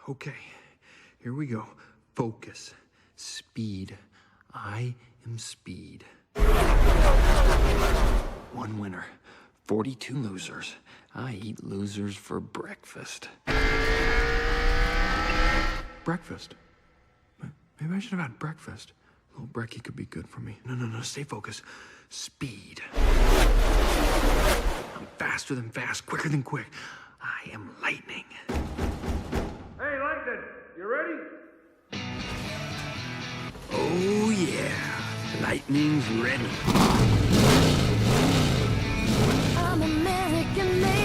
Okay, here we go. Focus. Speed. I am speed. One winner. 42 losers. I eat losers for breakfast. Breakfast? Maybe I should have had breakfast. A little brekkie could be good for me. No, stay focused. Speed. I'm faster than fast, quicker than quick. I am lightning. Hey, Langdon, you ready? Oh, yeah. Lightning's ready. I'm American made.